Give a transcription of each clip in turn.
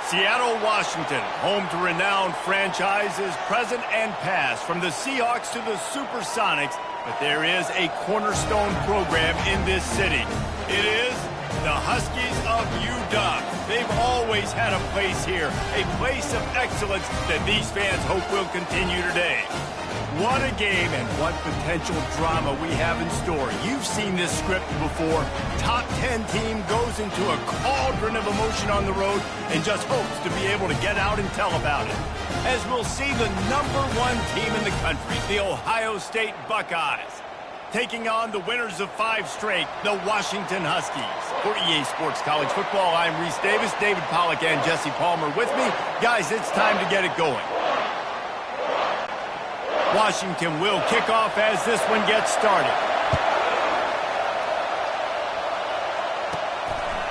Seattle, Washington, home to renowned franchises present and past, from the Seahawks to the Supersonics, but there is a cornerstone program in this city. It is the Huskies of UW. They've always had a place here, a place of excellence that these fans hope will continue today. What a game and what potential drama we have in store. You've seen this script before. Top 10 team goes into a cauldron of emotion on the road and just hopes to be able to get out and tell about it. As we'll see the #1 team in the country, the Ohio State Buckeyes, taking on the winners of 5 straight, the Washington Huskies. For EA Sports College Football, I'm Reese Davis, David Pollack and Jesse Palmer with me. Guys, it's time to get it going. Washington will kick off as this one gets started.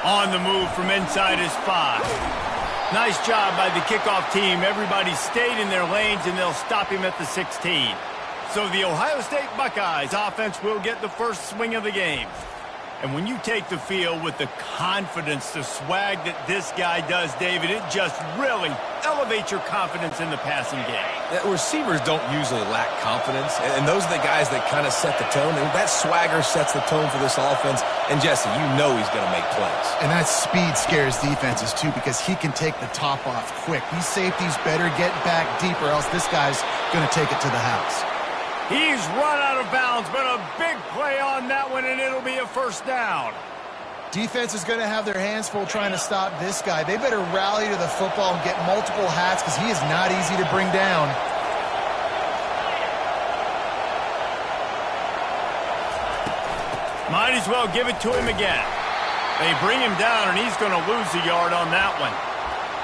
On the move from inside is 5. Nice job by the kickoff team. Everybody stayed in their lanes, and they'll stop him at the 16. So the Ohio State Buckeyes offense will get the first swing of the game. And when you take the field with the confidence, the swag that this guy does, David, it just really elevates your confidence in the passing game. Receivers don't usually lack confidence, and those are the guys that kind of set the tone, and that swagger sets the tone for this offense. And Jesse, you know he's going to make plays. And that speed scares defenses too, because he can take the top off quick. These safeties better get back deep, or else this guy's going to take it to the house. He's run out of bounds, but a big play on that one, and it'll be a first down. Defense is going to have their hands full trying to stop this guy. They better rally to the football and get multiple hats, because he is not easy to bring down. Might as well give it to him again. They bring him down, and he's going to lose a yard on that one.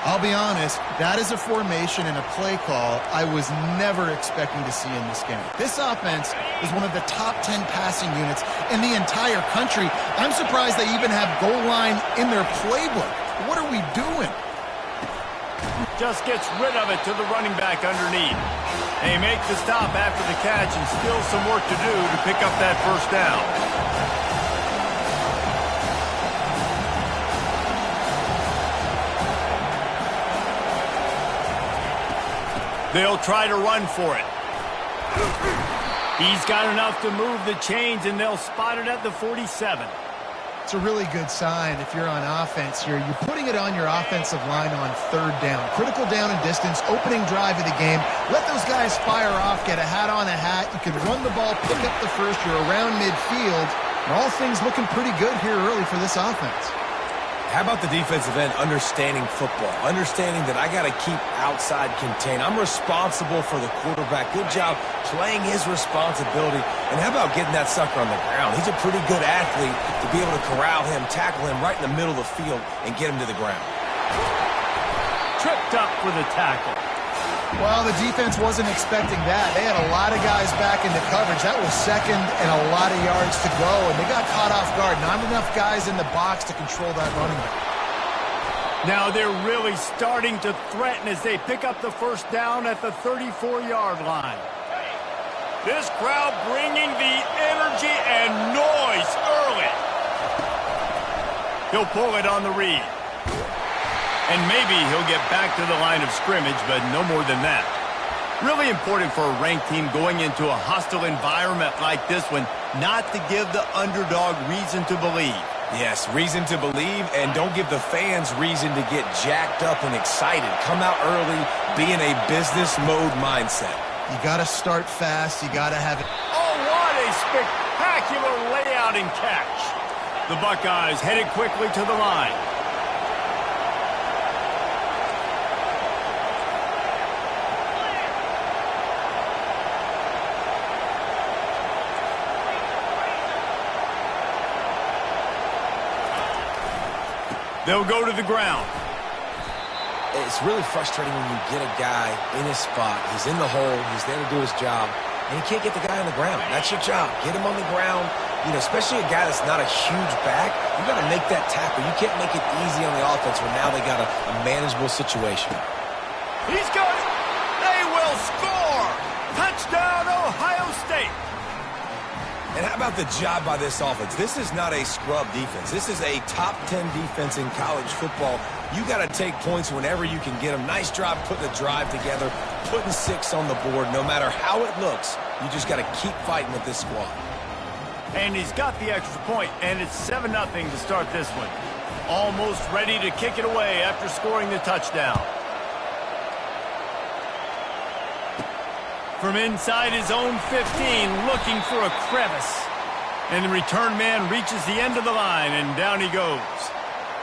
I'll be honest, that is a formation and a play call I was never expecting to see in this game. This offense is one of the top 10 passing units in the entire country. I'm surprised they even have goal line in their playbook. What are we doing? Just gets rid of it to the running back underneath. They make the stop after the catch, and still some work to do to pick up that first down. They'll try to run for it. He's got enough to move the chains, and they'll spot it at the 47. It's a really good sign if you're on offense here. You're putting it on your offensive line on 3rd down. Critical down and distance, opening drive of the game. Let those guys fire off, get a hat on a hat. You can run the ball, pick up the first. You're around midfield. And all things looking pretty good here early for this offense. How about the defensive end understanding football, understanding that I got to keep outside contained. I'm responsible for the quarterback. Good job playing his responsibility. And how about getting that sucker on the ground? He's a pretty good athlete to be able to corral him, tackle him right in the middle of the field, and get him to the ground. Tripped up for the tackle. Well, the defense wasn't expecting that. They had a lot of guys back into coverage. That was second and a lot of yards to go, and they got caught off guard. Not enough guys in the box to control that running back. Now they're really starting to threaten as they pick up the first down at the 34-yard line. This crowd bringing the energy and noise early. He'll pull it on the read. And maybe he'll get back to the line of scrimmage, but no more than that. Really important for a ranked team going into a hostile environment like this one, not to give the underdog reason to believe. Yes, reason to believe, and don't give the fans reason to get jacked up and excited. Come out early, be in a business mode mindset. You got to start fast. You got to have it. Oh, what a spectacular layout and catch. The Buckeyes headed quickly to the line. They'll go to the ground. It's really frustrating when you get a guy in his spot. He's in the hole. He's there to do his job. And you can't get the guy on the ground. That's your job. Get him on the ground. You know, especially a guy that's not a huge back. You got to make that tackle. You can't make it easy on the offense where now they got a manageable situation. He's got it. They will score. Touchdown, Ohio State. And how about the job by this offense? This is not a scrub defense. This is a top 10 defense in college football. You got to take points whenever you can get them. Nice job putting the drive together, putting 6 on the board. No matter how it looks, you just got to keep fighting with this squad. And he's got the extra point, and it's 7-0 to start this one. Almost ready to kick it away after scoring the touchdown. From inside his own 15, looking for a crevice. And the return man reaches the end of the line, and down he goes.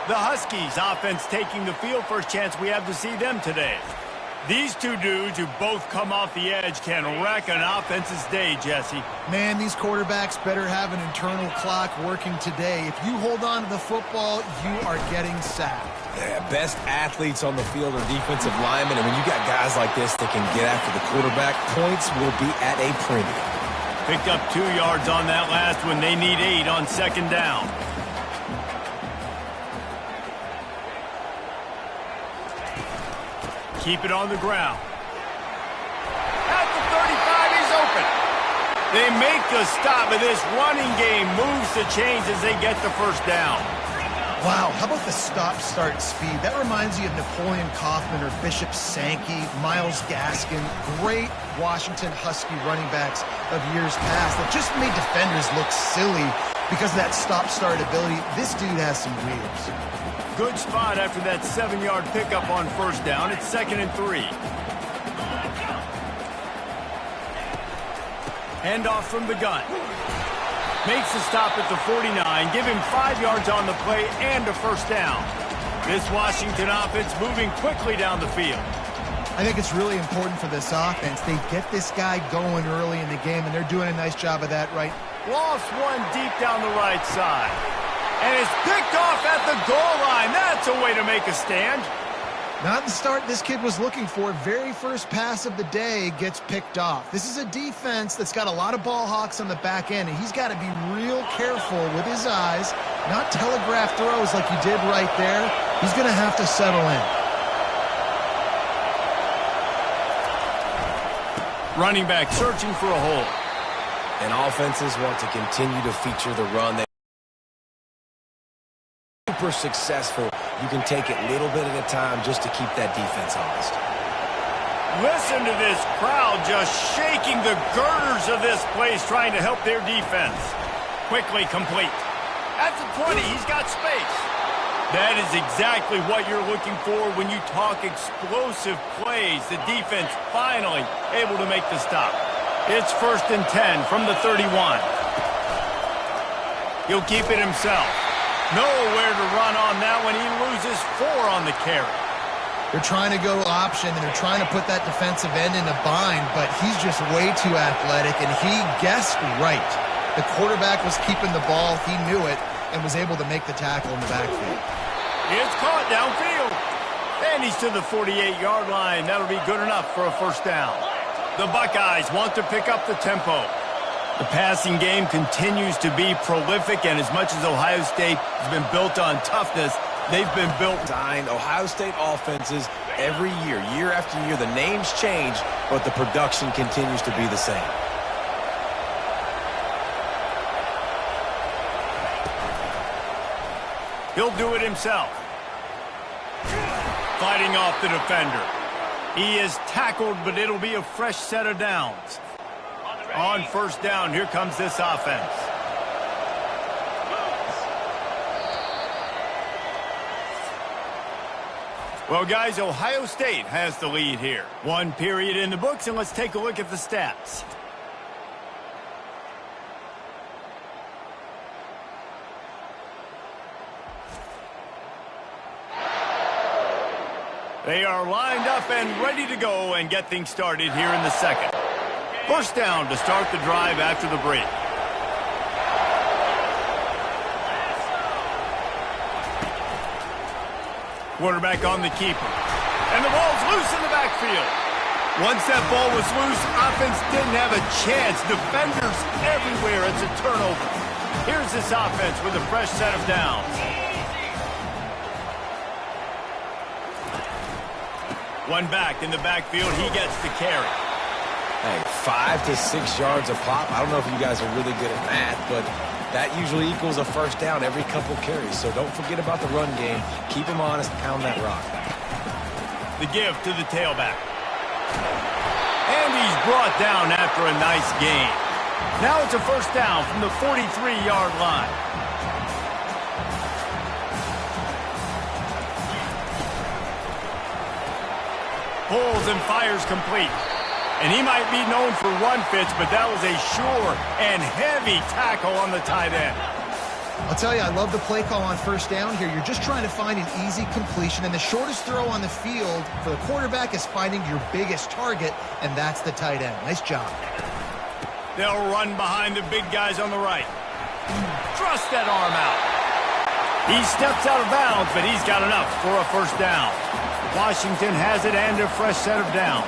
The Huskies offense taking the field. First chance we have to see them today. These two dudes who both come off the edge can wreck an offense's day, Jesse. Man, these quarterbacks better have an internal clock working today. If you hold on to the football, you are getting sacked. Yeah, best athletes on the field are defensive linemen, and when you got guys like this that can get after the quarterback, points will be at a premium. Picked up 2 yards on that last one. They need 8 on second down. Keep it on the ground. At the 35, he's open. They make the stop, but this running game moves the chains as they get the first down. Wow, how about the stop-start speed? That reminds you of Napoleon Kaufman or Bishop Sankey, Myles Gaskin, great Washington Husky running backs of years past that just made defenders look silly because of that stop-start ability. This dude has some wheels. Good spot after that 7-yard pickup on first down. It's 2nd and 3. Handoff from the gun. Makes the stop at the 49. Give him 5 yards on the play and a first down. This Washington offense moving quickly down the field. I think it's really important for this offense. They get this guy going early in the game, and they're doing a nice job of that right. Lost one deep down the right side. And it's picked off at the goal line. That's a way to make a stand. Not the start this kid was looking for. Very first pass of the day gets picked off. This is a defense that's got a lot of ball hawks on the back end, and he's got to be real careful with his eyes, not telegraph throws like he did right there. He's going to have to settle in. Running back searching for a hole. And offenses want to continue to feature the run. They super successful. You can take it little bit at a time just to keep that defense honest. Listen to this crowd just shaking the girders of this place trying to help their defense. Quickly complete. At the 20, he's got space. That is exactly what you're looking for when you talk explosive plays. The defense finally able to make the stop. It's 1st and 10 from the 31. He'll keep it himself. Nowhere to run on that one. He loses 4 on the carry. They're trying to go option, and they're trying to put that defensive end in a bind, but he's just way too athletic, and he guessed right. The quarterback was keeping the ball. He knew it and was able to make the tackle in the backfield. It's caught downfield. And he's to the 48-yard line. That'll be good enough for a first down. The Buckeyes want to pick up the tempo. The passing game continues to be prolific, and as much as Ohio State has been built on toughness, they've been built. Ohio State offenses every year, year after year, the names change, but the production continues to be the same. He'll do it himself. Fighting off the defender. He is tackled, but it'll be a fresh set of downs. On first down, here comes this offense. Well, guys, Ohio State has the lead here. 1 period in the books, and let's take a look at the stats. They are lined up and ready to go and get things started here in the second. First down to start the drive after the break. Quarterback on the keeper. And the ball's loose in the backfield. Once that ball was loose, offense didn't have a chance. Defenders everywhere. It's a turnover. Here's this offense with a fresh set of downs. One back in the backfield. He gets the carry. Hey, 5 to 6 yards a pop. I don't know if you guys are really good at math, but that usually equals a first down every couple carries. So don't forget about the run game. Keep them honest, pound that rock. The give to the tailback. And he's brought down after a nice gain. Now it's a first down from the 43-yard line. Pulls and fires complete. And he might be known for run fits, but that was a sure and heavy tackle on the tight end. I'll tell you, I love the play call on first down here. You're just trying to find an easy completion, and the shortest throw on the field for the quarterback is finding your biggest target, and that's the tight end. Nice job. They'll run behind the big guys on the right. Thrust that arm out. He steps out of bounds, but he's got enough for a first down. Washington has it and a fresh set of downs.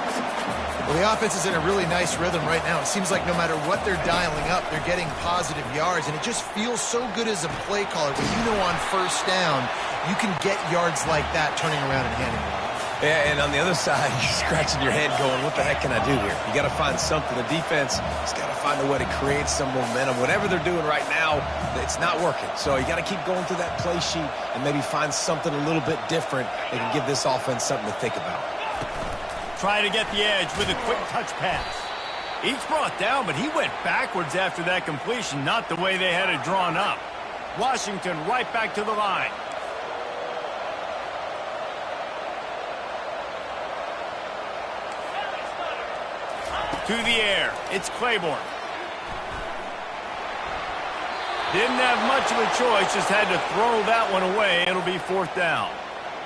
Well, the offense is in a really nice rhythm right now. It seems like no matter what they're dialing up, they're getting positive yards, and it just feels so good as a play caller when you know on first down you can get yards like that turning around and handing it off. Yeah, and on the other side, you're scratching your head going, what the heck can I do here? You got to find something. The defense has got to find a way to create some momentum. Whatever they're doing right now, it's not working. So you got to keep going through that play sheet and maybe find something a little bit different that can give this offense something to think about. Try to get the edge with a quick touch pass. Each brought down, but he went backwards after that completion, not the way they had it drawn up. Washington right back to the line. To the air, it's Claiborne. Didn't have much of a choice, just had to throw that one away. It'll be fourth down.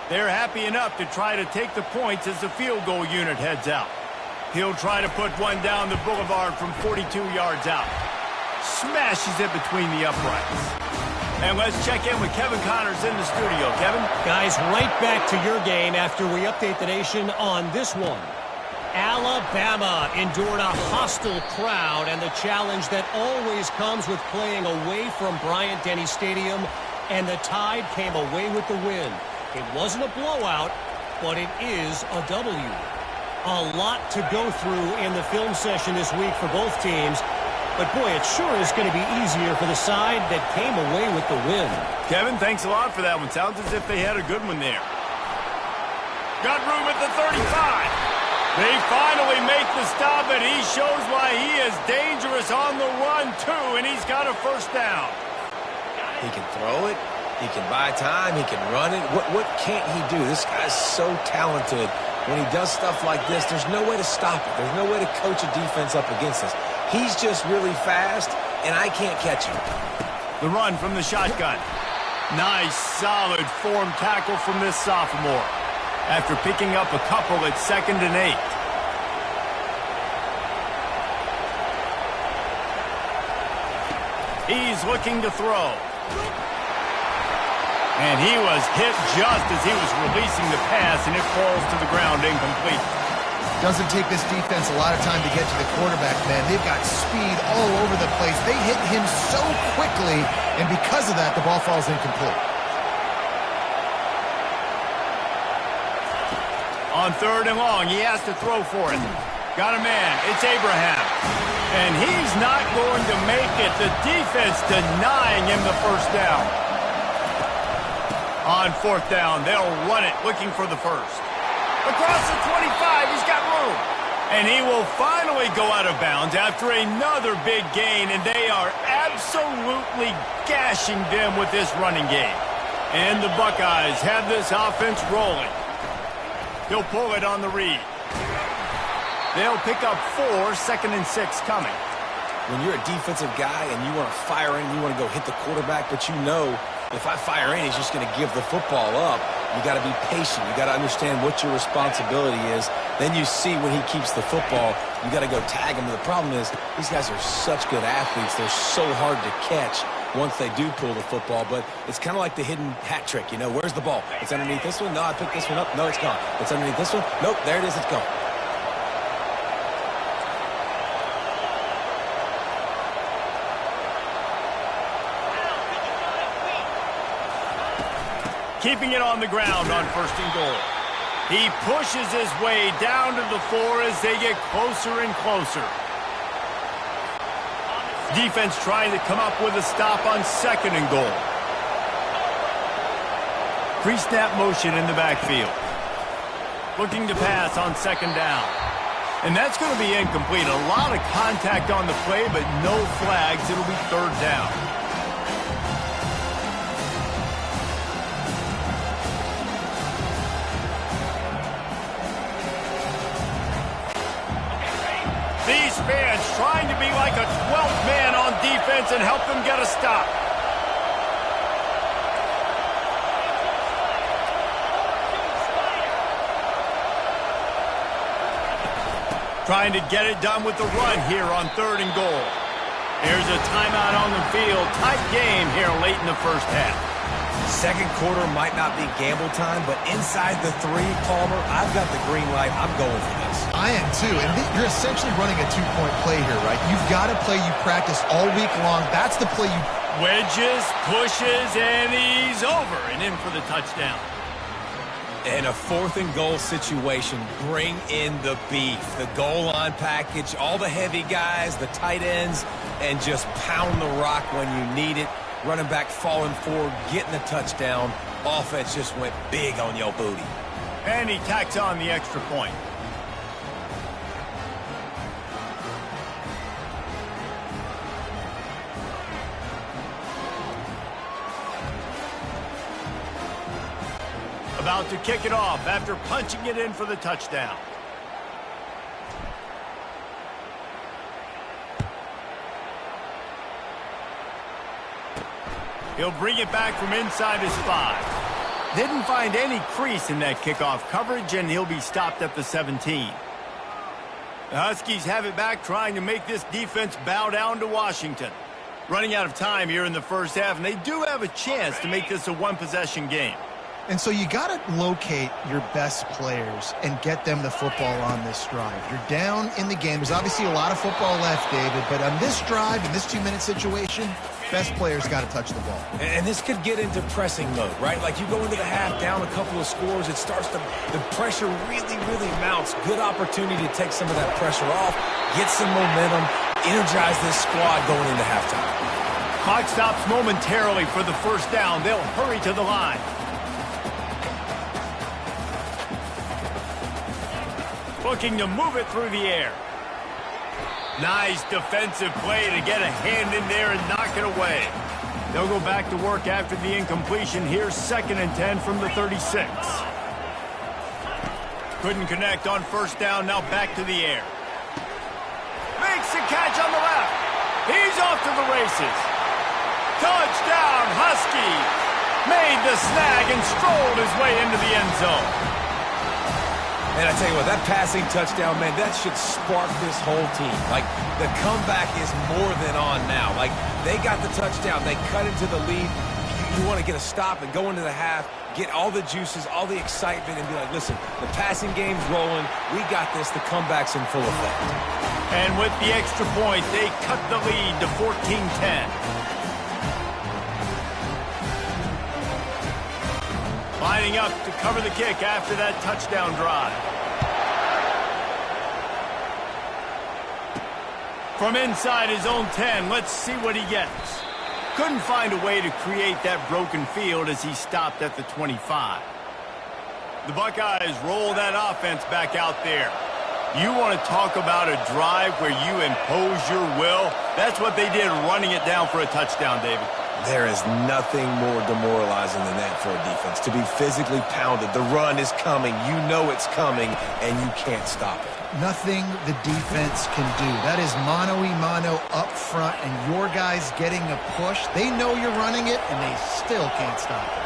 They're happy enough to try to take the points as the field goal unit heads out. He'll try to put one down the boulevard from 42 yards out. Smashes it between the uprights. And let's check in with Kevin Connors in the studio. Kevin? Guys, right back to your game after we update the nation on this one. Alabama endured a hostile crowd and the challenge that always comes with playing away from Bryant-Denny Stadium, and the Tide came away with the win. It wasn't a blowout, but it is a W. A lot to go through in the film session this week for both teams, but boy, it sure is going to be easier for the side that came away with the win. Kevin, thanks a lot for that one. Sounds as if they had a good one there. Got room at the 35. They finally make the stop, and he shows why he is dangerous on the run, too, and he's got a first down. He can throw it. He can buy time. He can run it. What can't he do? This guy's so talented. When he does stuff like this, there's no way to stop it. There's no way to coach a defense up against us. He's just really fast, and I can't catch him. The run from the shotgun. Nice, solid form tackle from this sophomore. After picking up a couple at 2nd and 8. He's looking to throw. And he was hit just as he was releasing the pass, and it falls to the ground incomplete. Doesn't take this defense a lot of time to get to the quarterback, man. They've got speed all over the place. They hit him so quickly, and because of that, the ball falls incomplete. On 3rd and long, he has to throw for it. Got a man. It's Abraham. And he's not going to make it. The defense denying him the first down. On 4th down, they'll run it, looking for the first. Across the 25, he's got room. And he will finally go out of bounds after another big gain, and they are absolutely gashing them with this running game. And the Buckeyes have this offense rolling. He'll pull it on the read. They'll pick up 4, 2nd and 6 coming. When you're a defensive guy and you want to fire in, you want to go hit the quarterback, but you know if I fire in, he's just going to give the football up. You got to be patient. You got to understand what your responsibility is. Then you see when he keeps the football, you got to go tag him. The problem is these guys are such good athletes. They're so hard to catch once they do pull the football, but it's kind of like the hidden hat trick. You know, where's the ball? It's underneath this one. No, I picked this one up. No, it's gone. It's underneath this one. Nope, there it is. It's gone. Keeping it on the ground on 1st and goal. He pushes his way down to the 4 as they get closer and closer. Defense trying to come up with a stop on 2nd and goal. Pre-snap motion in the backfield. Looking to pass on 2nd down. And that's going to be incomplete. A lot of contact on the play, but no flags. It'll be 3rd down. These fans trying to be like a 12th man on defense and help them get a stop. Trying to get it done with the run here on 3rd and goal. There's a timeout on the field. Tight game here late in the first half. Second quarter might not be gamble time, but inside the 3, Palmer, I've got the green light. I'm going for this. I am too, and you're essentially running a 2-point play here, right? You've got a play you practice all week long. That's the play you... Wedges, pushes, and he's over and in for the touchdown. In a 4th and goal situation, bring in the beef. The goal line package, all the heavy guys, the tight ends, and just pound the rock when you need it. Running back falling forward, getting the touchdown. Offense just went big on your booty. And he tacks on the extra point. About to kick it off after punching it in for the touchdown. He'll bring it back from inside his 5. Didn't find any crease in that kickoff coverage, and he'll be stopped at the 17. The Huskies have it back, trying to make this defense bow down to Washington. Running out of time here in the first half, and they do have a chance to make this a 1-possession game. And so you got to locate your best players and get them the football on this drive. You're down in the game. There's obviously a lot of football left, David, but on this drive, in this 2-minute situation, best players got to touch the ball. And this could get into pressing mode, right? Like you go into the half down a couple of scores, it starts to, the pressure really mounts. Good opportunity to take some of that pressure off, get some momentum, energize this squad going into halftime. Clock stops momentarily for the first down. They'll hurry to the line. Looking to move it through the air. Nice defensive play to get a hand in there and knock it away. They'll go back to work after the incompletion. Here's 2nd and 10 from the 36. Couldn't connect on first down. Now back to the air. Makes the catch on the left. He's off to the races. Touchdown, Huskies. Made the snag and strolled his way into the end zone. And I tell you what, that passing touchdown, man, that should spark this whole team. Like, the comeback is more than on now. Like, they got the touchdown. They cut into the lead. You want to get a stop and go into the half, get all the juices, all the excitement, and be like, listen, the passing game's rolling. We got this. The comeback's in full effect. And with the extra point, they cut the lead to 14-10. Lining up to cover the kick after that touchdown drive. From inside his own 10, let's see what he gets. Couldn't find a way to create that broken field as he stopped at the 25. The Buckeyes roll that offense back out there. You want to talk about a drive where you impose your will? That's what they did, running it down for a touchdown, David. There is nothing more demoralizing than that for a defense. To be physically pounded. The run is coming. You know it's coming, and you can't stop it. Nothing the defense can do. That is mano-a-mano up front, and your guys getting a push. They know you're running it, and they still can't stop it.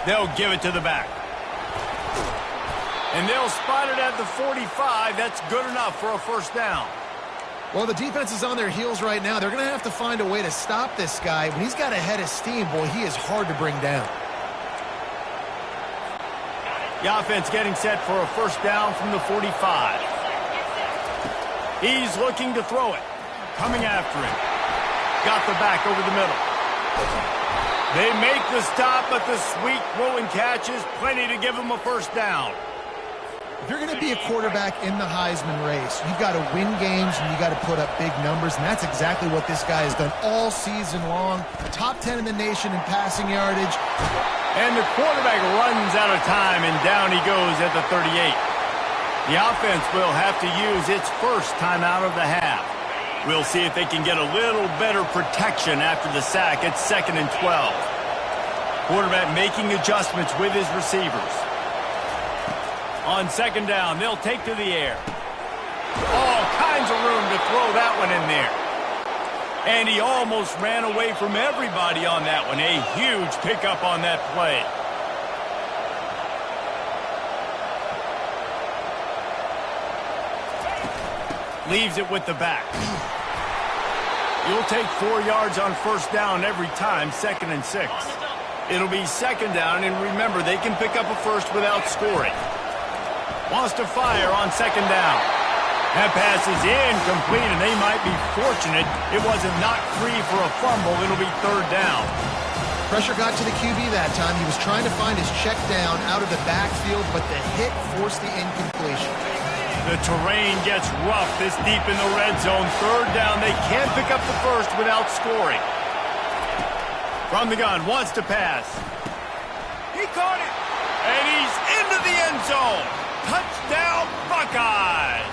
They'll give it to the back. And they'll spot it at the 45. That's good enough for a first down. Well, the defense is on their heels right now. They're going to have to find a way to stop this guy. When he's got a head of steam, boy, he is hard to bring down. The offense getting set for a first down from the 45. He's looking to throw it. Coming after him. Got the back over the middle. They make the stop, but the sweet throw and catch is plenty to give him a first down. If you're going to be a quarterback in the Heisman race, you've got to win games and you got to put up big numbers, and that's exactly what this guy has done all season long. Top 10 in the nation in passing yardage. And the quarterback runs out of time, and down he goes at the 38. The offense will have to use its first timeout of the half. We'll see if they can get a little better protection after the sack at 2nd and 12. Quarterback making adjustments with his receivers. On 2nd down, they'll take to the air. All kinds of room to throw that one in there. And he almost ran away from everybody on that one. A huge pickup on that play. Leaves it with the back. You'll take 4 yards on 1st down every time, 2nd and 6. It'll be 2nd down, and remember, they can pick up a first without scoring. Wants to fire on 2nd down. That pass is incomplete, and they might be fortunate it wasn't knocked free for a fumble. It'll be 3rd down. Pressure got to the QB that time. He was trying to find his check down out of the backfield, but the hit forced the incompletion. The terrain gets rough this deep in the red zone. 3rd down. They can't pick up the first without scoring. From the gun, wants to pass. He caught it, and he's into the end zone. Touchdown, Buckeyes!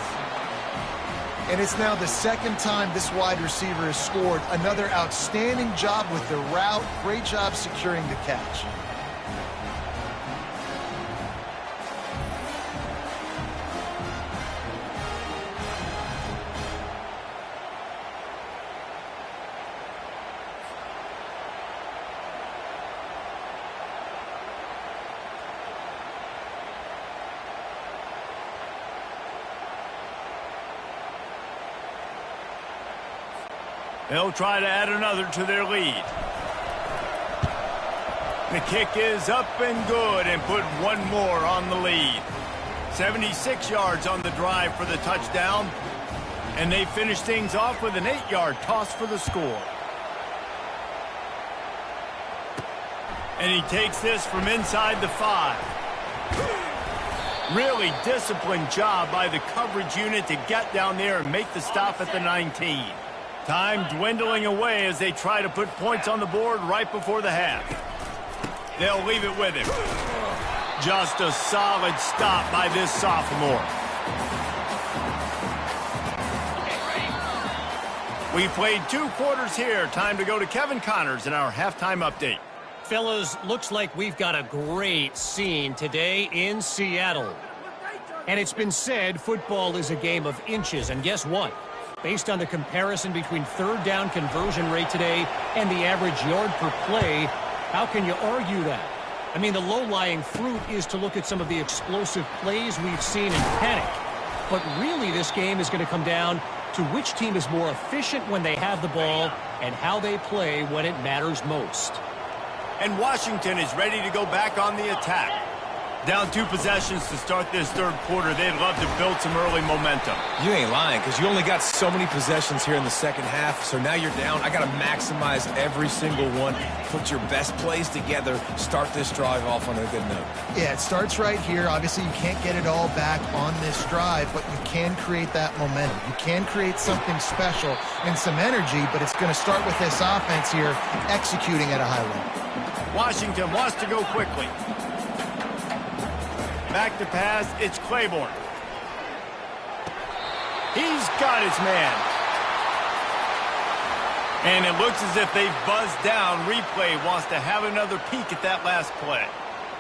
And it's now the 2nd time this wide receiver has scored. Another outstanding job with the route. Great job securing the catch. They'll try to add another to their lead. The kick is up and good and put one more on the lead. 76 yards on the drive for the touchdown. And they finish things off with an 8-yard toss for the score. And he takes this from inside the 5. Really disciplined job by the coverage unit to get down there and make the stop at the 19. Time dwindling away as they try to put points on the board right before the half. They'll leave it with him. Just a solid stop by this sophomore. We played 2 quarters here. Time to go to Kevin Connors in our halftime update. Fellas, looks like we've got a great scene today in Seattle. And it's been said football is a game of inches. And guess what? Based on the comparison between 3rd down conversion rate today and the average yard per play, how can you argue that? I mean, the low-lying fruit is to look at some of the explosive plays we've seen in panic. But really, this game is going to come down to which team is more efficient when they have the ball and how they play when it matters most. And Washington is ready to go back on the attack. Down 2 possessions to start this 3rd quarter. They'd love to build some early momentum. You ain't lying, because you only got so many possessions here in the 2nd half, so now you're down. I got to maximize every single one. Put your best plays together. Start this drive off on a good note. Yeah, it starts right here. Obviously, you can't get it all back on this drive, but you can create that momentum. You can create something special and some energy, but it's going to start with this offense here executing at a high level. Washington wants to go quickly. Back to pass, it's Claiborne. He's got his man. And it looks as if they've buzzed down. Replay wants to have another peek at that last play.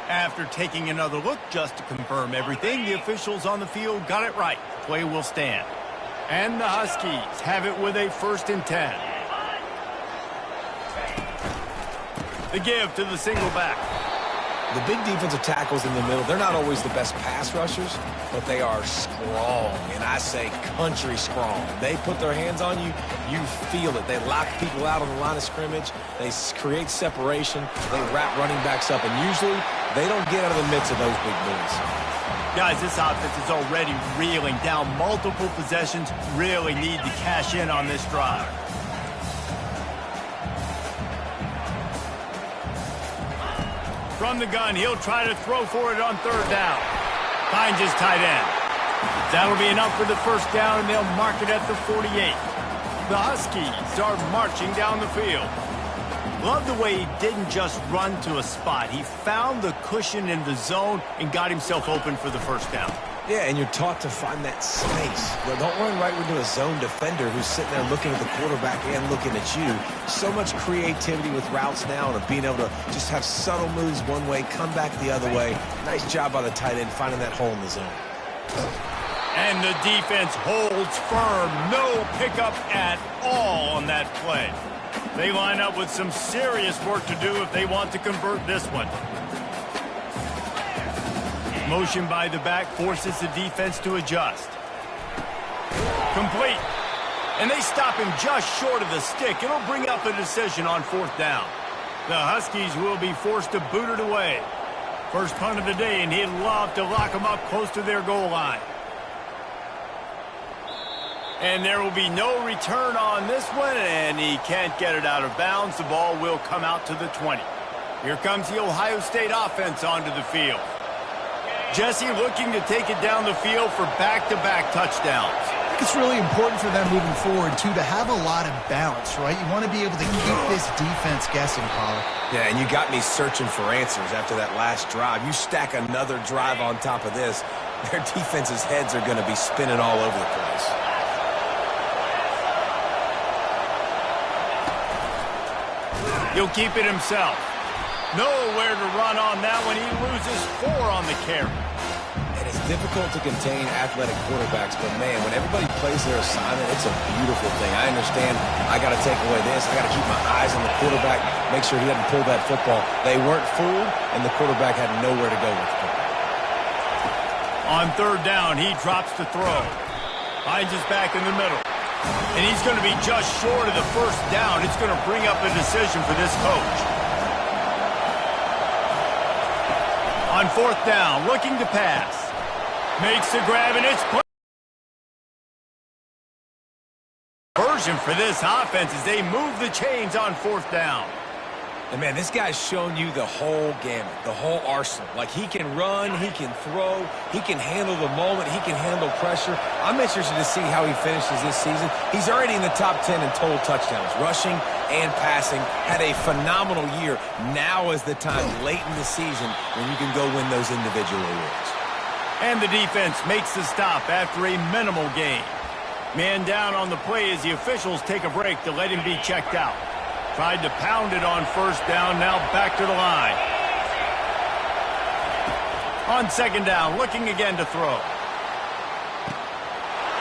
After taking another look just to confirm everything, the officials on the field got it right. Play will stand. And the Huskies have it with a 1st and 10. The give to the single back. The big defensive tackles in the middle, they're not always the best pass rushers, but they are strong, and I say country strong. They put their hands on you, you feel it. They lock people out on the line of scrimmage. They create separation. They wrap running backs up, and usually they don't get out of the midst of those big boys. Guys, this offense is already reeling down multiple possessions. Really need to cash in on this drive. From the gun, he'll try to throw for it on 3rd down. Finds his tight end. That'll be enough for the first down, and they'll mark it at the 48. The Huskies are marching down the field. Love the way he didn't just run to a spot. He found the cushion in the zone and got himself open for the first down. Yeah, and you're taught to find that space. Don't run right into a zone defender who's sitting there looking at the quarterback and looking at you. So much creativity with routes now and being able to just have subtle moves one way, come back the other way. Nice job by the tight end finding that hole in the zone. And the defense holds firm. No pickup at all on that play. They line up with some serious work to do if they want to convert this one. Motion by the back forces the defense to adjust. Complete. And they stop him just short of the stick. It'll bring up a decision on fourth down. The Huskies will be forced to boot it away. First punt of the day, and he'd love to lock them up close to their goal line. And there will be no return on this one, and he can't get it out of bounds. The ball will come out to the 20. Here comes the Ohio State offense onto the field. Jesse looking to take it down the field for back-to-back touchdowns. I think it's really important for them moving forward, too, to have a lot of balance, right? You want to be able to keep this defense guessing, Pollard. Yeah, and you got me searching for answers after that last drive. You stack another drive on top of this, their defense's heads are going to be spinning all over the place. He'll keep it himself. Nowhere to run on that one. He loses 4 on the carry. And it's difficult to contain athletic quarterbacks, but man, when everybody plays their assignment, it's a beautiful thing. I understand I got to take away this. I got to keep my eyes on the quarterback, make sure he doesn't pull that football. They weren't fooled, and the quarterback had nowhere to go with it. On third down, he drops to throw. Finds his back in the middle. And he's going to be just short of the first down. It's going to bring up a decision for this coach. On fourth down, looking to pass. Makes the grab, and it's version for this offense as they move the chains on fourth down. And man, this guy's shown you the whole gamut, the whole arsenal. Like, he can run, he can throw, he can handle the moment, he can handle pressure. I'm interested to see how he finishes this season. He's already in the top 10 in total touchdowns, rushing and passing. Had a phenomenal year. Now is the time late in the season when you can go win those individual awards. And the defense makes the stop after a minimal gain. Man down on the play as the officials take a break to let him be checked out. Tried to pound it on first down, now back to the line. On second down, looking again to throw.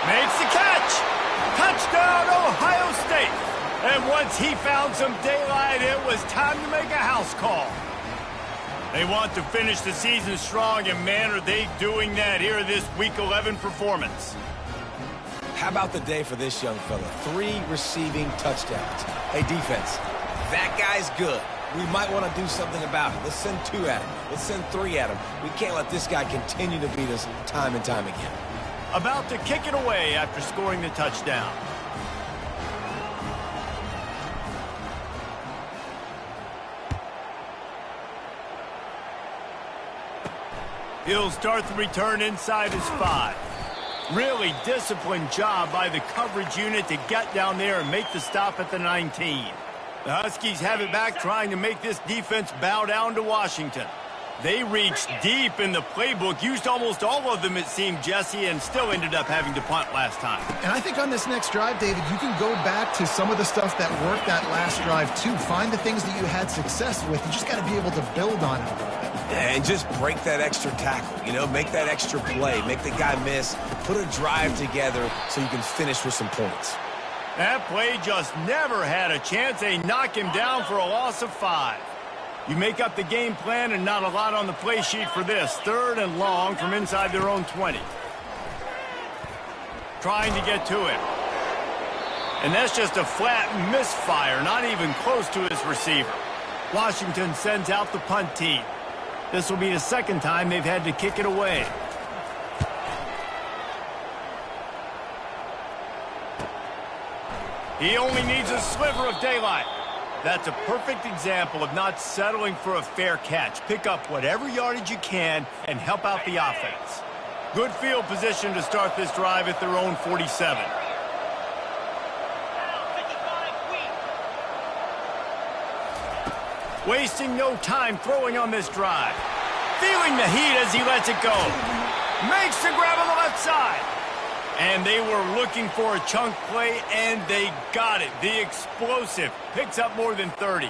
Makes the catch! Touchdown, Ohio State! And once he found some daylight, it was time to make a house call. They want to finish the season strong, and man, are they doing that here in this Week 11 performance. How about the day for this young fella? 3 receiving touchdowns. Hey, defense, that guy's good. We might want to do something about it. Let's send 2 at him. Let's send 3 at him. We can't let this guy continue to beat us time and time again. About to kick it away after scoring the touchdown. He'll start the return inside his 5. Really disciplined job by the coverage unit to get down there and make the stop at the 19. The Huskies have it back, trying to make this defense bow down to Washington. They reached deep in the playbook, used almost all of them, it seemed, Jesse, and still ended up having to punt last time. And I think on this next drive, David, you can go back to some of the stuff that worked that last drive, too. Find the things that you had success with. You just got to be able to build on it a little bit. And just break that extra tackle, you know, make that extra play, make the guy miss, put a drive together so you can finish with some points. That play just never had a chance. They knock him down for a loss of 5. You make up the game plan and not a lot on the play sheet for this. 3rd and long from inside their own 20. Trying to get to him. And that's just a flat misfire, not even close to his receiver. Washington sends out the punt team. This will be the second time they've had to kick it away. He only needs a sliver of daylight. That's a perfect example of not settling for a fair catch. Pick up whatever yardage you can and help out the offense. Good field position to start this drive at their own 47. Wasting no time throwing on this drive. Feeling the heat as he lets it go. Makes the grab on the left side. And they were looking for a chunk play, and they got it. The explosive picks up more than 30.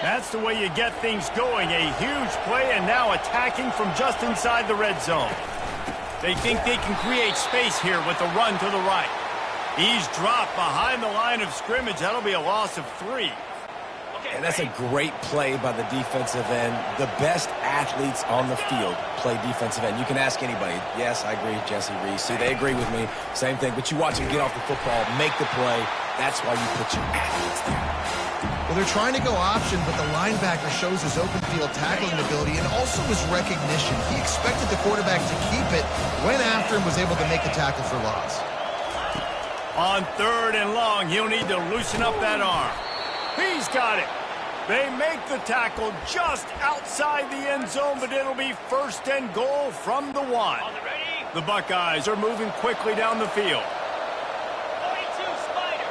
That's the way you get things going. A huge play, and now attacking from just inside the red zone. They think they can create space here with the run to the right. He's dropped behind the line of scrimmage. That'll be a loss of 3. And that's a great play by the defensive end. The best athletes on the field play defensive end. You can ask anybody. Yes, I agree, Jesse Reese. See, they agree with me. Same thing. But you watch them get off the football, make the play. That's why you put your athletes there. Well, they're trying to go option, but the linebacker shows his open field tackling ability and also his recognition. He expected the quarterback to keep it, went after him, was able to make the tackle for loss. On 3rd and long, he'll need to loosen up that arm. He's got it. They make the tackle just outside the end zone, but it'll be 1st and goal from the 1. The Buckeyes are moving quickly down the field. 42 Spider.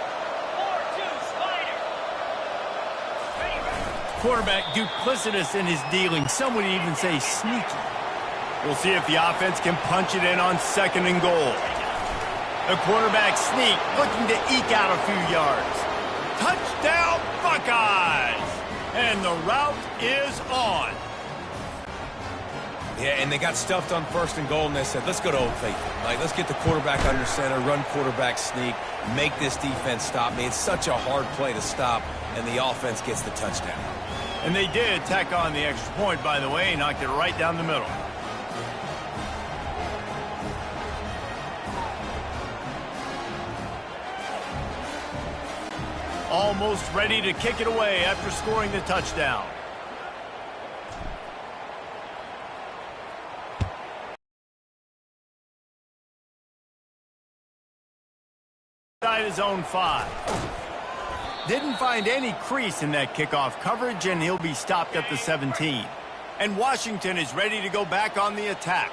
4-2 Spider. Quarterback duplicitous in his dealing. Some would even say sneaky. We'll see if the offense can punch it in on 2nd and goal. The quarterback sneak, looking to eke out a few yards. Touchdown, Buckeyes! And the route is on. Yeah, and they got stuffed on 1st and goal, and they said, let's go to Old Faithful. Like, let's get the quarterback under center, run quarterback sneak, make this defense stop me. It's such a hard play to stop, and the offense gets the touchdown. And they did tack on the extra point, by the way, knocked it right down the middle. Almost ready to kick it away after scoring the touchdown. Inside his own 5. Didn't find any crease in that kickoff coverage, and he'll be stopped at the 17. And Washington is ready to go back on the attack.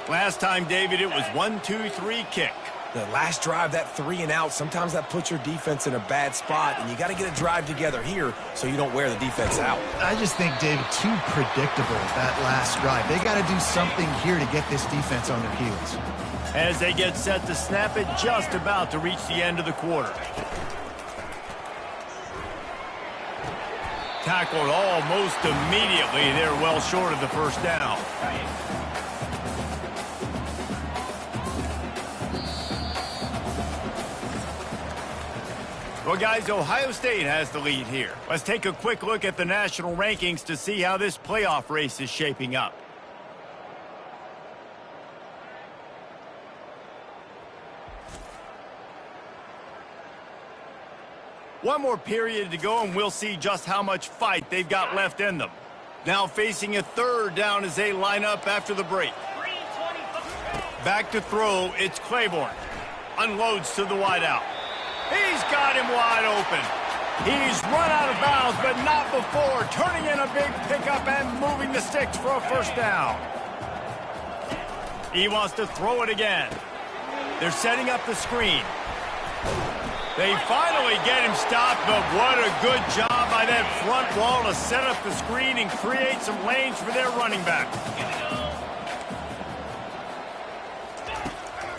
Last time, David, it was 1-2-3 kick. The last drive, that 3 and out, sometimes that puts your defense in a bad spot, and you got to get a drive together here so you don't wear the defense out. I just think, David, too predictable, that last drive. They got to do something here to get this defense on their heels. As they get set to snap it, just about to reach the end of the quarter. Tackled almost immediately. They're well short of the 1st down. Well, guys, Ohio State has the lead here. Let's take a quick look at the national rankings to see how this playoff race is shaping up. One more period to go, and we'll see just how much fight they've got left in them. Now facing a 3rd down as they line up after the break. Back to throw, it's Claiborne. Unloads to the wideout. He's got him wide open. He's run out of bounds, but not before turning in a big pickup and moving the sticks for a 1st down. He wants to throw it again. They're setting up the screen. They finally get him stopped, but what a good job by that front wall to set up the screen and create some lanes for their running back.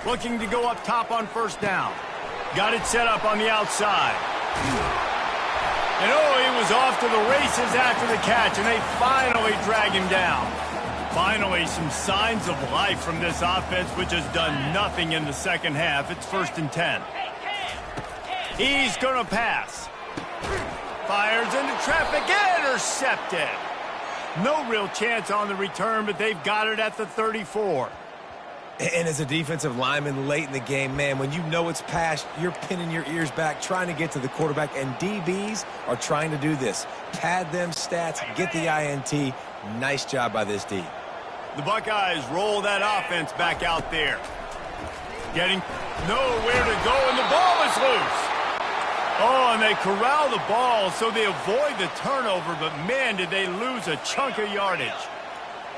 Looking to go up top on 1st down. Got it set up on the outside. And he was off to the races after the catch, and they finally drag him down. Finally, some signs of life from this offense, which has done nothing in the 2nd half. It's 1st and 10. He's going to pass. Fires into traffic, intercepted. No real chance on the return, but they've got it at the 34. And as a defensive lineman late in the game, man, when you know it's past, you're pinning your ears back, trying to get to the quarterback, and DBs are trying to do this. Pad them stats, get the INT. Nice job by this D. The Buckeyes roll that offense back out there. Getting nowhere to go, and the ball is loose. Oh, and they corral the ball so they avoid the turnover, but man, did they lose a chunk of yardage.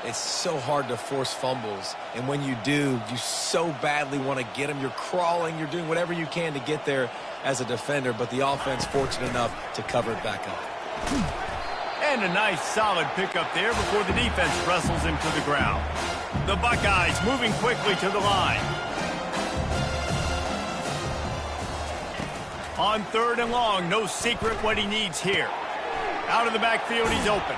It's so hard to force fumbles, and when you do, you so badly want to get them. You're crawling, you're doing whatever you can to get there as a defender, but the offense fortunate enough to cover it back up. And a nice solid pickup there before the defense wrestles him to the ground. The Buckeyes moving quickly to the line. On 3rd and long, no secret what he needs here. Out of the backfield, he's open.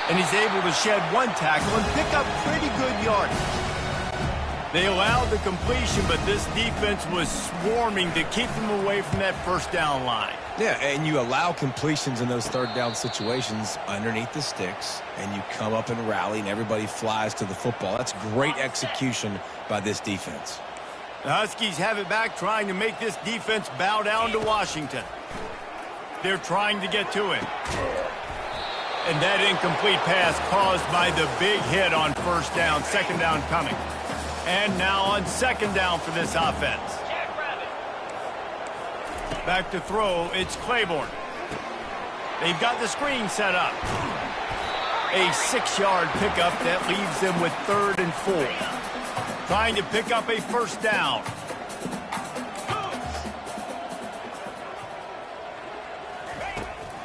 And he's able to shed one tackle and pick up pretty good yardage. They allowed the completion, but this defense was swarming to keep them away from that first down line. Yeah, and you allow completions in those 3rd down situations underneath the sticks, and you come up and rally, and everybody flies to the football. That's great execution by this defense. The Huskies have it back, trying to make this defense bow down to Washington. They're trying to get to it. And that incomplete pass caused by the big hit on 1st down, 2nd down coming. And now on 2nd down for this offense. Back to throw, it's Claiborne. They've got the screen set up. A 6-yard pickup that leaves them with 3rd and 4. Trying to pick up a 1st down.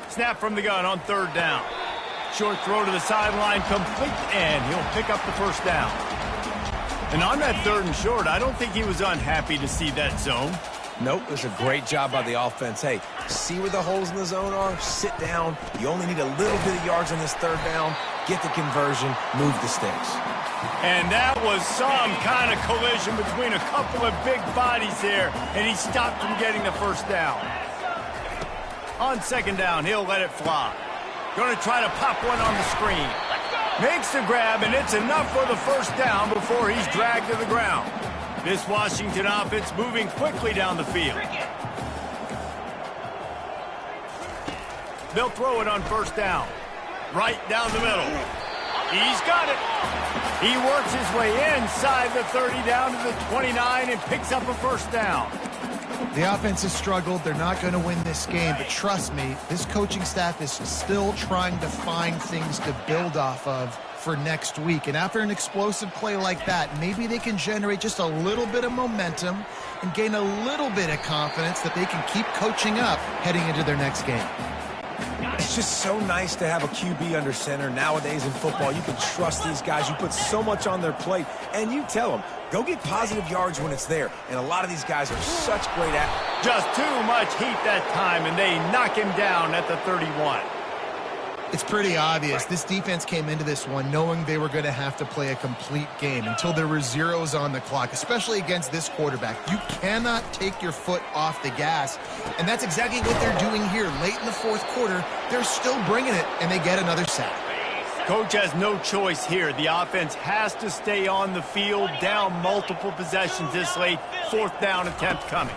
Snap from the gun on 3rd down. Short throw to the sideline, complete, and he'll pick up the 1st down. And on that 3rd and short, I don't think he was unhappy to see that zone. Nope, it was a great job by the offense. Hey, see where the holes in the zone are? Sit down. You only need a little bit of yards on this 3rd down. Get the conversion, move the sticks. And that was some kind of collision between a couple of big bodies there, and he stopped from getting the 1st down. On 2nd down, he'll let it fly. Going to try to pop one on the screen. Makes the grab, and it's enough for the 1st down before he's dragged to the ground. This Washington offense moving quickly down the field. They'll throw it on 1st down. Right down the middle. He's got it. He works his way inside the 30 down to the 29 and picks up a 1st down. The offense has struggled. They're not going to win this game, but trust me, this coaching staff is still trying to find things to build off of for next week. And after an explosive play like that, maybe they can generate just a little bit of momentum and gain a little bit of confidence that they can keep coaching up heading into their next game. It's just so nice to have a QB under center. Nowadays in football, you can trust these guys. You put so much on their plate, and you tell them, go get positive yards when it's there. And a lot of these guys are such great athletes. Just too much heat that time, and they knock him down at the 31. It's pretty obvious. This defense came into this one knowing they were going to have to play a complete game until there were zeros on the clock, especially against this quarterback. You cannot take your foot off the gas, and that's exactly what they're doing here. Late in the 4th quarter, they're still bringing it, and they get another sack. Coach has no choice here. The offense has to stay on the field, down multiple possessions this late. 4th down attempt coming.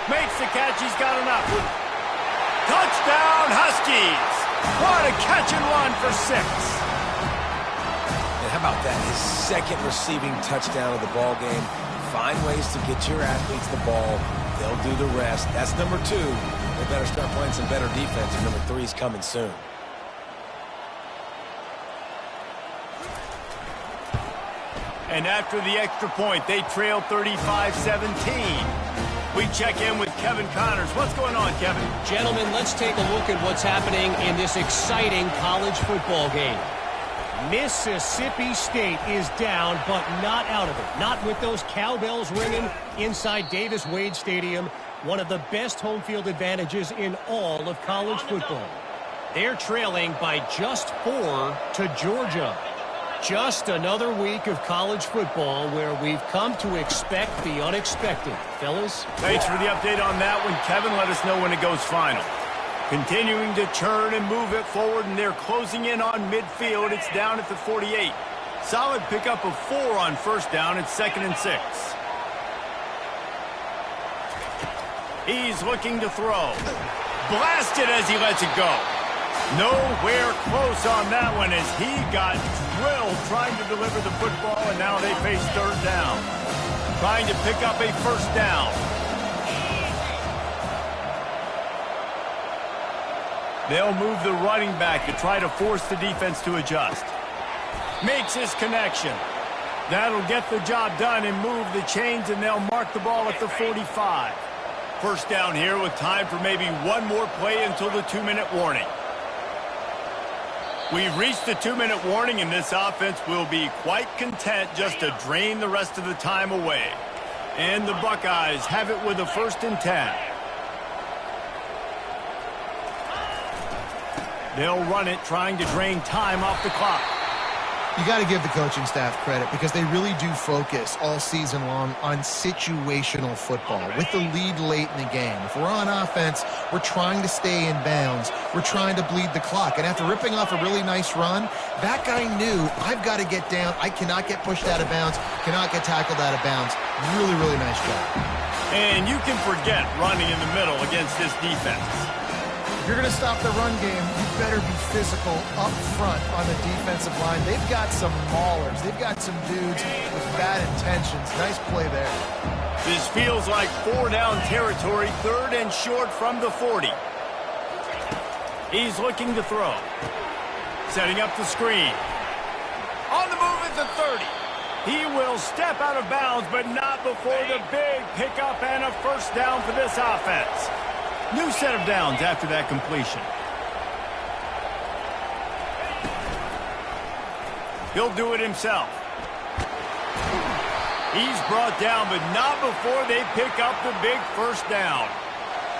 Makes the catch. He's got enough. Touchdown, Huskies! What a catch and run for 6. And how about that? His 2nd receiving touchdown of the ball game. Find ways to get your athletes the ball. They'll do the rest. That's number 2. They better start playing some better defense, and number 3 is coming soon. And after the extra point, they trail 35-17. We check in with Kevin Connors. What's going on, Kevin? Gentlemen, let's take a look at what's happening in this exciting college football game. Mississippi State is down, but not out of it. Not with those cowbells ringing inside Davis-Wade Stadium, one of the best home field advantages in all of college football. They're trailing by just 4 to Georgia. Just another week of college football where we've come to expect the unexpected. Fellas? Thanks for the update on that one, Kevin. Let us know when it goes final. Continuing to churn and move it forward, and they're closing in on midfield. It's down at the 48. Solid pickup of 4 on 1st down. It's 2nd and 6. He's looking to throw. Blasted as he lets it go. Nowhere close on that one as he got drilled trying to deliver the football, and now they face 3rd down. Trying to pick up a 1st down. They'll move the running back to try to force the defense to adjust. Makes his connection. That'll get the job done and move the chains, and they'll mark the ball at the 45. First down here with time for maybe one more play until the 2-minute warning. We've reached the 2-minute warning, and this offense will be quite content just to drain the rest of the time away. And the Buckeyes have it with a 1st and 10. They'll run it, trying to drain time off the clock. You got to give the coaching staff credit because they really do focus all season long on situational football with the lead late in the game. If we're on offense, we're trying to stay in bounds. We're trying to bleed the clock. And after ripping off a really nice run, that guy knew, I've got to get down. I cannot get pushed out of bounds, cannot get tackled out of bounds. Really, really nice job. And you can forget running in the middle against this defense. If you're going to stop the run game, you better be physical up front on the defensive line. They've got some maulers. They've got some dudes with bad intentions. Nice play there. This feels like 4-down territory, 3rd and short from the 40. He's looking to throw. Setting up the screen. On the move at the 30. He will step out of bounds, but not before the big pickup and a 1st down for this offense. New set of downs after that completion. He'll do it himself. He's brought down, but not before they pick up the big 1st down.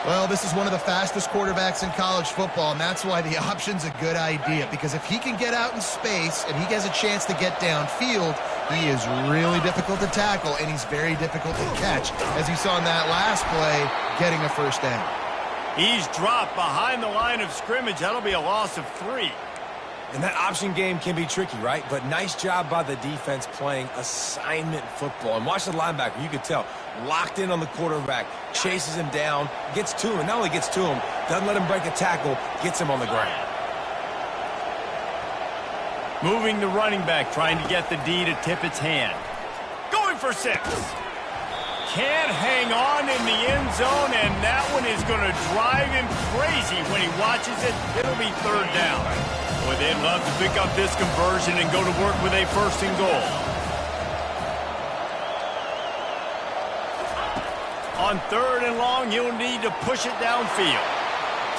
Well, this is one of the fastest quarterbacks in college football, and that's why the option's a good idea, because if he can get out in space and he has a chance to get downfield, he is really difficult to tackle, and he's very difficult to catch, as you saw in that last play, getting a 1st down. He's dropped behind the line of scrimmage. That'll be a loss of 3. And that option game can be tricky, right? But nice job by the defense playing assignment football. And watch the linebacker. You could tell. Locked in on the quarterback. Chases him down. Gets to him. And not only gets to him, doesn't let him break a tackle. Gets him on the ground. Moving the running back, trying to get the D to tip its hand. Going for 6. Can't hang on in the end zone, and that one is going to drive him crazy when he watches it. It'll be 3rd down. Boy, they'd love to pick up this conversion and go to work with a 1st and goal. On 3rd and long, you'll need to push it downfield.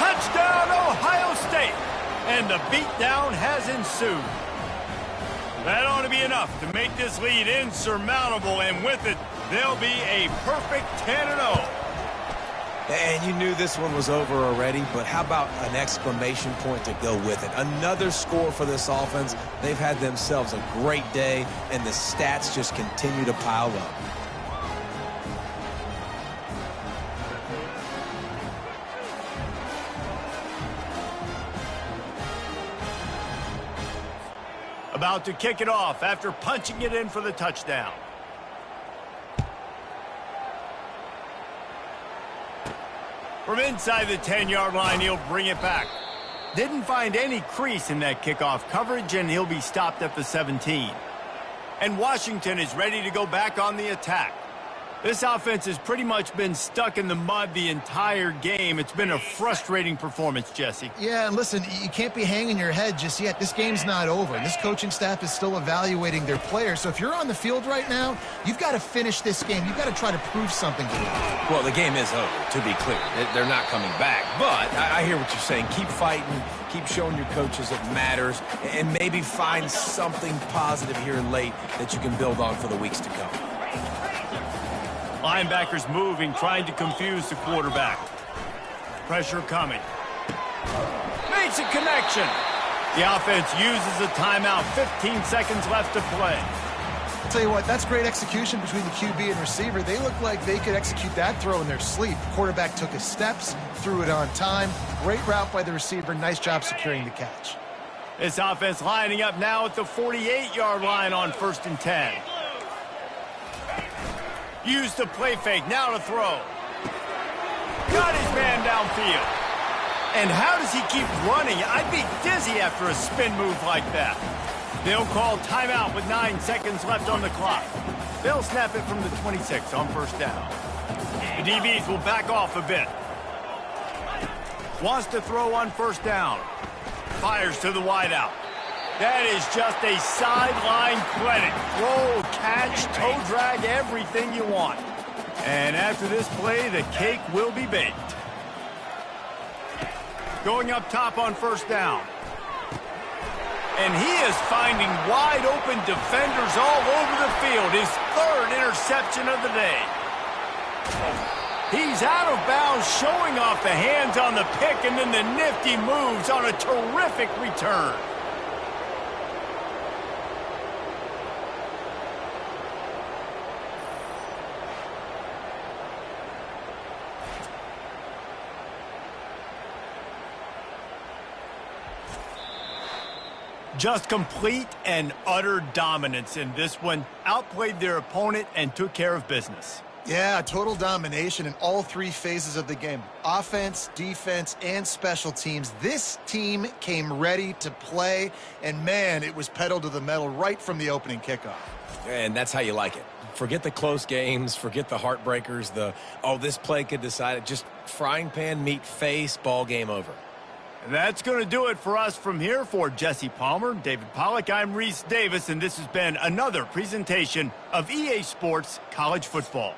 Touchdown, Ohio State! And the beatdown has ensued. That ought to be enough to make this lead insurmountable, and with it, they'll be a perfect 10-0. And you knew this one was over already, but how about an exclamation point to go with it? Another score for this offense. They've had themselves a great day, and the stats just continue to pile up. About to kick it off after punching it in for the touchdown. From inside the 10-yard line, he'll bring it back. Didn't find any crease in that kickoff coverage, and he'll be stopped at the 17. And Washington is ready to go back on the attack. This offense has pretty much been stuck in the mud the entire game. It's been a frustrating performance, Jesse. Yeah, and listen, you can't be hanging your head just yet. This game's not over, and this coaching staff is still evaluating their players. So if you're on the field right now, you've got to finish this game. You've got to try to prove something to them. Well, the game is over, to be clear. They're not coming back. But I hear what you're saying. Keep fighting. Keep showing your coaches it matters. And maybe find something positive here late that you can build on for the weeks to come. Linebackers moving, trying to confuse the quarterback. Pressure coming. Makes a connection. The offense uses a timeout. 15 seconds left to play. I'll tell you what, that's great execution between the QB and receiver. They look like they could execute that throw in their sleep. The quarterback took his steps, threw it on time. Great route by the receiver. Nice job securing the catch. This offense lining up now at the 48-yard line on 1st and 10. Used the play fake, now to throw. Got his man downfield. And how does he keep running? I'd be dizzy after a spin move like that. They'll call timeout with 9 seconds left on the clock. They'll snap it from the 26 on 1st down. The DBs will back off a bit. Wants to throw on first down. Fires to the wideout. That is just a sideline credit. Throw, catch, toe drag, everything you want. And after this play, the cake will be baked. Going up top on first down. And he is finding wide open defenders all over the field. His third interception of the day. He's out of bounds, showing off the hands on the pick, and then the nifty moves on a terrific return. Just complete and utter dominance in this one. Outplayed their opponent and took care of business. Yeah, total domination in all three phases of the game. Offense, defense, and special teams. This team came ready to play, and man, it was pedal to the metal right from the opening kickoff. And that's how you like it. Forget the close games, forget the heartbreakers, this play could decide it. Just frying pan, meat face, ball game over. That's going to do it for us from here. For Jesse Palmer, David Pollack, I'm Reese Davis, and this has been another presentation of EA Sports College Football.